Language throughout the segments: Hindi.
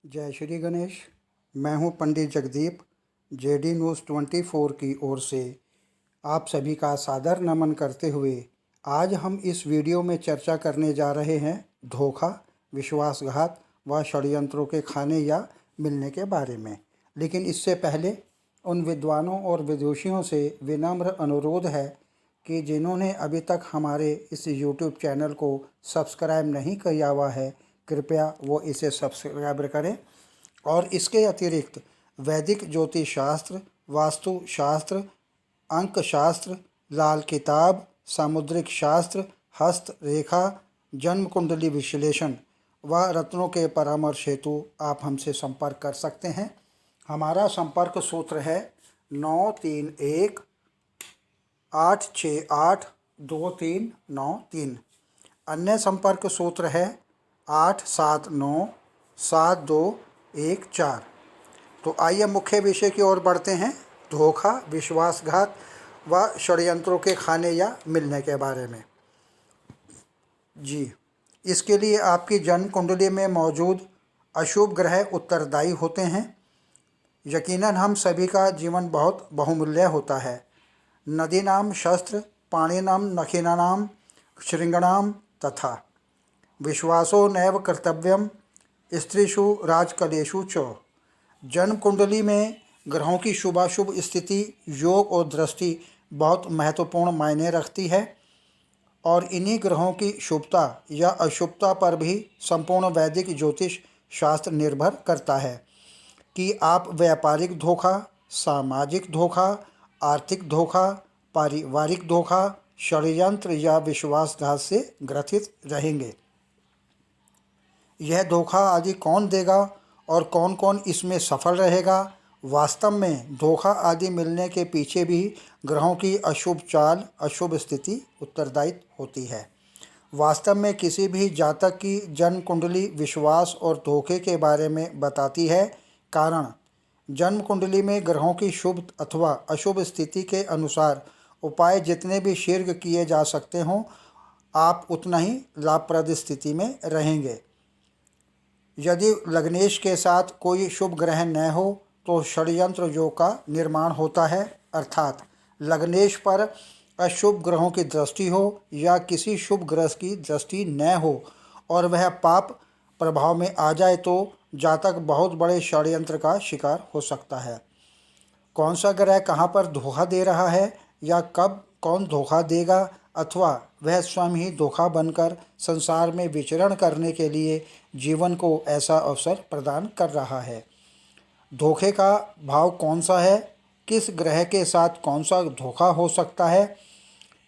जय श्री गणेश। मैं हूं पंडित जगदीप। जेडी न्यूज़ 24 की ओर से आप सभी का सादर नमन करते हुए आज हम इस वीडियो में चर्चा करने जा रहे हैं धोखा, विश्वासघात व षड्यंत्रों के खाने या मिलने के बारे में। लेकिन इससे पहले उन विद्वानों और विदुषियों से विनम्र अनुरोध है कि जिन्होंने अभी तक हमारे इस YouTube चैनल को सब्सक्राइब नहीं किया हुआ है, कृपया वो इसे सब्सक्राइब करें। और इसके अतिरिक्त वैदिक ज्योतिष शास्त्र, वास्तु शास्त्र, अंक शास्त्र, लाल किताब, सामुद्रिक शास्त्र, हस्त रेखा, जन्म कुंडली विश्लेषण व रत्नों के परामर्श हेतु आप हमसे संपर्क कर सकते हैं। हमारा संपर्क सूत्र है 9318682393। अन्य संपर्क सूत्र है 87972114। तो आइए मुख्य विषय की ओर बढ़ते हैं। धोखा, विश्वासघात व षड्यंत्रों के खाने या मिलने के बारे में। जी, इसके लिए आपकी जन्म कुंडली में मौजूद अशुभ ग्रह उत्तरदायी होते हैं। यकीनन हम सभी का जीवन बहुत बहुमूल्य होता है। नदीनाम शस्त्र, पाणिनाम नखिनानाम शृंगणाम तथा विश्वासो नैव कर्तव्यम स्त्रीषु राजकलेषु च। जन्म कुंडली में ग्रहों की शुभाशुभ स्थिति, योग और दृष्टि बहुत महत्वपूर्ण मायने रखती है और इन्हीं ग्रहों की शुभता या अशुभता पर भी संपूर्ण वैदिक ज्योतिष शास्त्र निर्भर करता है कि आप व्यापारिक धोखा, सामाजिक धोखा, आर्थिक धोखा, पारिवारिक धोखा, षड्यंत्र या विश्वासघात से ग्रसित रहेंगे। यह धोखा आदि कौन देगा और कौन कौन इसमें सफल रहेगा? वास्तव में धोखा आदि मिलने के पीछे भी ग्रहों की अशुभ चाल, अशुभ स्थिति उत्तरदायी होती है। वास्तव में किसी भी जातक की जन्म कुंडली विश्वास और धोखे के बारे में बताती है। कारण जन्म कुंडली में ग्रहों की शुभ अथवा अशुभ स्थिति के अनुसार उपाय जितने भी शीघ्र किए जा सकते हों, आप उतना ही लाभप्रद स्थिति में रहेंगे। यदि लग्नेश के साथ कोई शुभ ग्रह न हो तो षड्यंत्र योग का निर्माण होता है, अर्थात लग्नेश पर अशुभ ग्रहों की दृष्टि हो या किसी शुभ ग्रह की दृष्टि न हो और वह पाप प्रभाव में आ जाए तो जातक बहुत बड़े षड्यंत्र का शिकार हो सकता है। कौन सा ग्रह कहाँ पर धोखा दे रहा है या कब कौन धोखा देगा अथवा वह स्वयं ही धोखा बनकर संसार में विचरण करने के लिए जीवन को ऐसा अवसर प्रदान कर रहा है। धोखे का भाव कौन सा है, किस ग्रह के साथ कौन सा धोखा हो सकता है,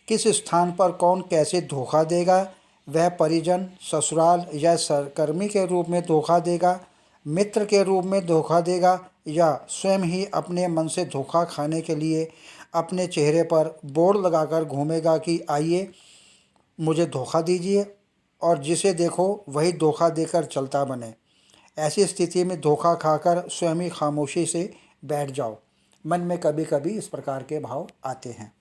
किस स्थान पर कौन कैसे धोखा देगा, वह परिजन, ससुराल या सहकर्मी के रूप में धोखा देगा, मित्र के रूप में धोखा देगा या स्वयं ही अपने मन से धोखा खाने के लिए अपने चेहरे पर बोर्ड लगाकर घूमेगा कि आइए मुझे धोखा दीजिए, और जिसे देखो वही धोखा देकर चलता बने। ऐसी स्थिति में धोखा खाकर स्वयं ही खामोशी से बैठ जाओ। मन में कभी कभी इस प्रकार के भाव आते हैं।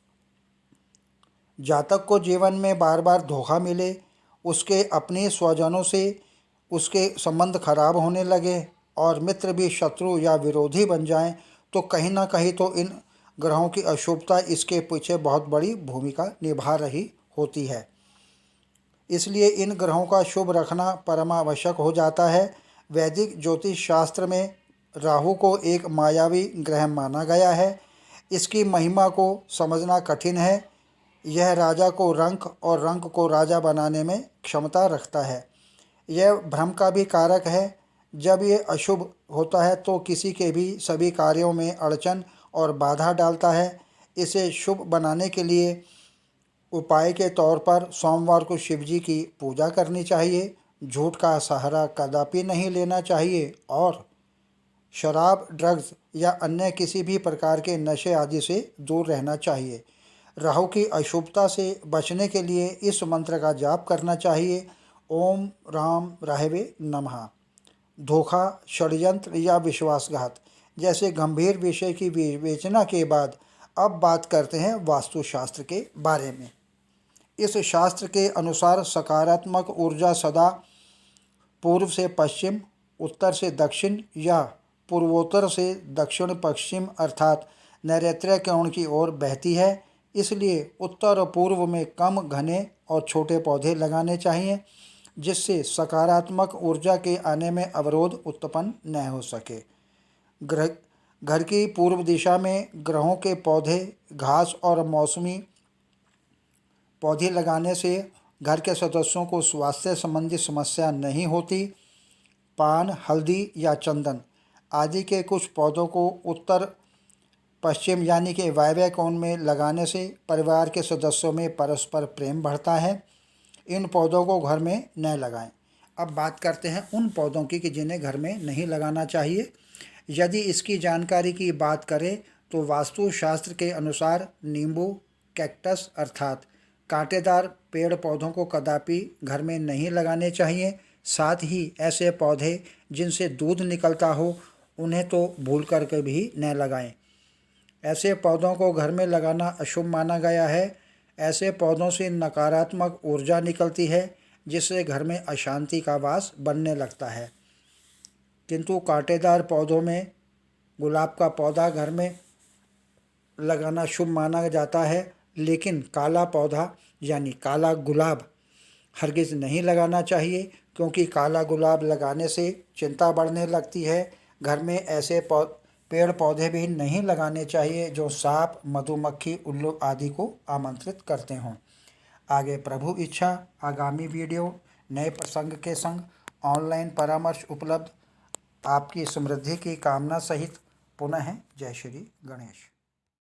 जातक को जीवन में बार बार धोखा मिले, उसके अपने स्वजनों से उसके संबंध खराब होने लगे और मित्र भी शत्रु या विरोधी बन जाएं, तो कहीं ना कहीं तो इन ग्रहों की अशुभता इसके पीछे बहुत बड़ी भूमिका निभा रही होती है। इसलिए इन ग्रहों का शुभ रखना परमावश्यक हो जाता है। वैदिक ज्योतिष शास्त्र में राहु को एक मायावी ग्रह माना गया है। इसकी महिमा को समझना कठिन है। यह राजा को रंक और रंक को राजा बनाने में क्षमता रखता है। यह भ्रम का भी कारक है। जब ये अशुभ होता है तो किसी के भी सभी कार्यों में अड़चन और बाधा डालता है। इसे शुभ बनाने के लिए उपाय के तौर पर सोमवार को शिवजी की पूजा करनी चाहिए, झूठ का सहारा कदापि नहीं लेना चाहिए और शराब, ड्रग्स या अन्य किसी भी प्रकार के नशे आदि से दूर रहना चाहिए। राहु की अशुभता से बचने के लिए इस मंत्र का जाप करना चाहिए, ओम राम राहवे नमः। धोखा, षड्यंत्र या विश्वासघात जैसे गंभीर विषय की विवेचना के बाद अब बात करते हैं वास्तुशास्त्र के बारे में। इस शास्त्र के अनुसार सकारात्मक ऊर्जा सदा पूर्व से पश्चिम, उत्तर से दक्षिण या पूर्वोत्तर से दक्षिण पश्चिम अर्थात नैऋत्य कोण की ओर बहती है। इसलिए उत्तर और पूर्व में कम घने और छोटे पौधे लगाने चाहिए, जिससे सकारात्मक ऊर्जा के आने में अवरोध उत्पन्न न हो सके। घर की पूर्व दिशा में ग्रहों के पौधे, घास और मौसमी पौधे लगाने से घर के सदस्यों को स्वास्थ्य संबंधी समस्या नहीं होती। पान, हल्दी या चंदन आदि के कुछ पौधों को उत्तर पश्चिम यानी कि वायव्य कोण में लगाने से परिवार के सदस्यों में परस्पर प्रेम बढ़ता है। इन पौधों को घर में न लगाएं। अब बात करते हैं उन पौधों की कि जिन्हें घर में नहीं लगाना चाहिए। यदि इसकी जानकारी की बात करें तो वास्तुशास्त्र के अनुसार नींबू, कैक्टस अर्थात कांटेदार पेड़ पौधों को कदापि घर में नहीं लगाने चाहिए। साथ ही ऐसे पौधे जिनसे दूध निकलता हो उन्हें तो भूल करके भी न लगाएं। ऐसे पौधों को घर में लगाना अशुभ माना गया है। ऐसे पौधों से नकारात्मक ऊर्जा निकलती है, जिससे घर में अशांति का वास बनने लगता है। किंतु कांटेदार पौधों में गुलाब का पौधा घर में लगाना शुभ माना जाता है, लेकिन काला पौधा यानी काला गुलाब हरगिज़ नहीं लगाना चाहिए, क्योंकि काला गुलाब लगाने से चिंता बढ़ने लगती है। घर में ऐसे पेड़ पौधे भी नहीं लगाने चाहिए जो सांप, मधुमक्खी, उल्लू आदि को आमंत्रित करते हों। आगे प्रभु इच्छा आगामी वीडियो नए प्रसंग के संग ऑनलाइन परामर्श उपलब्ध। आपकी समृद्धि की कामना सहित पुनः जय श्री गणेश।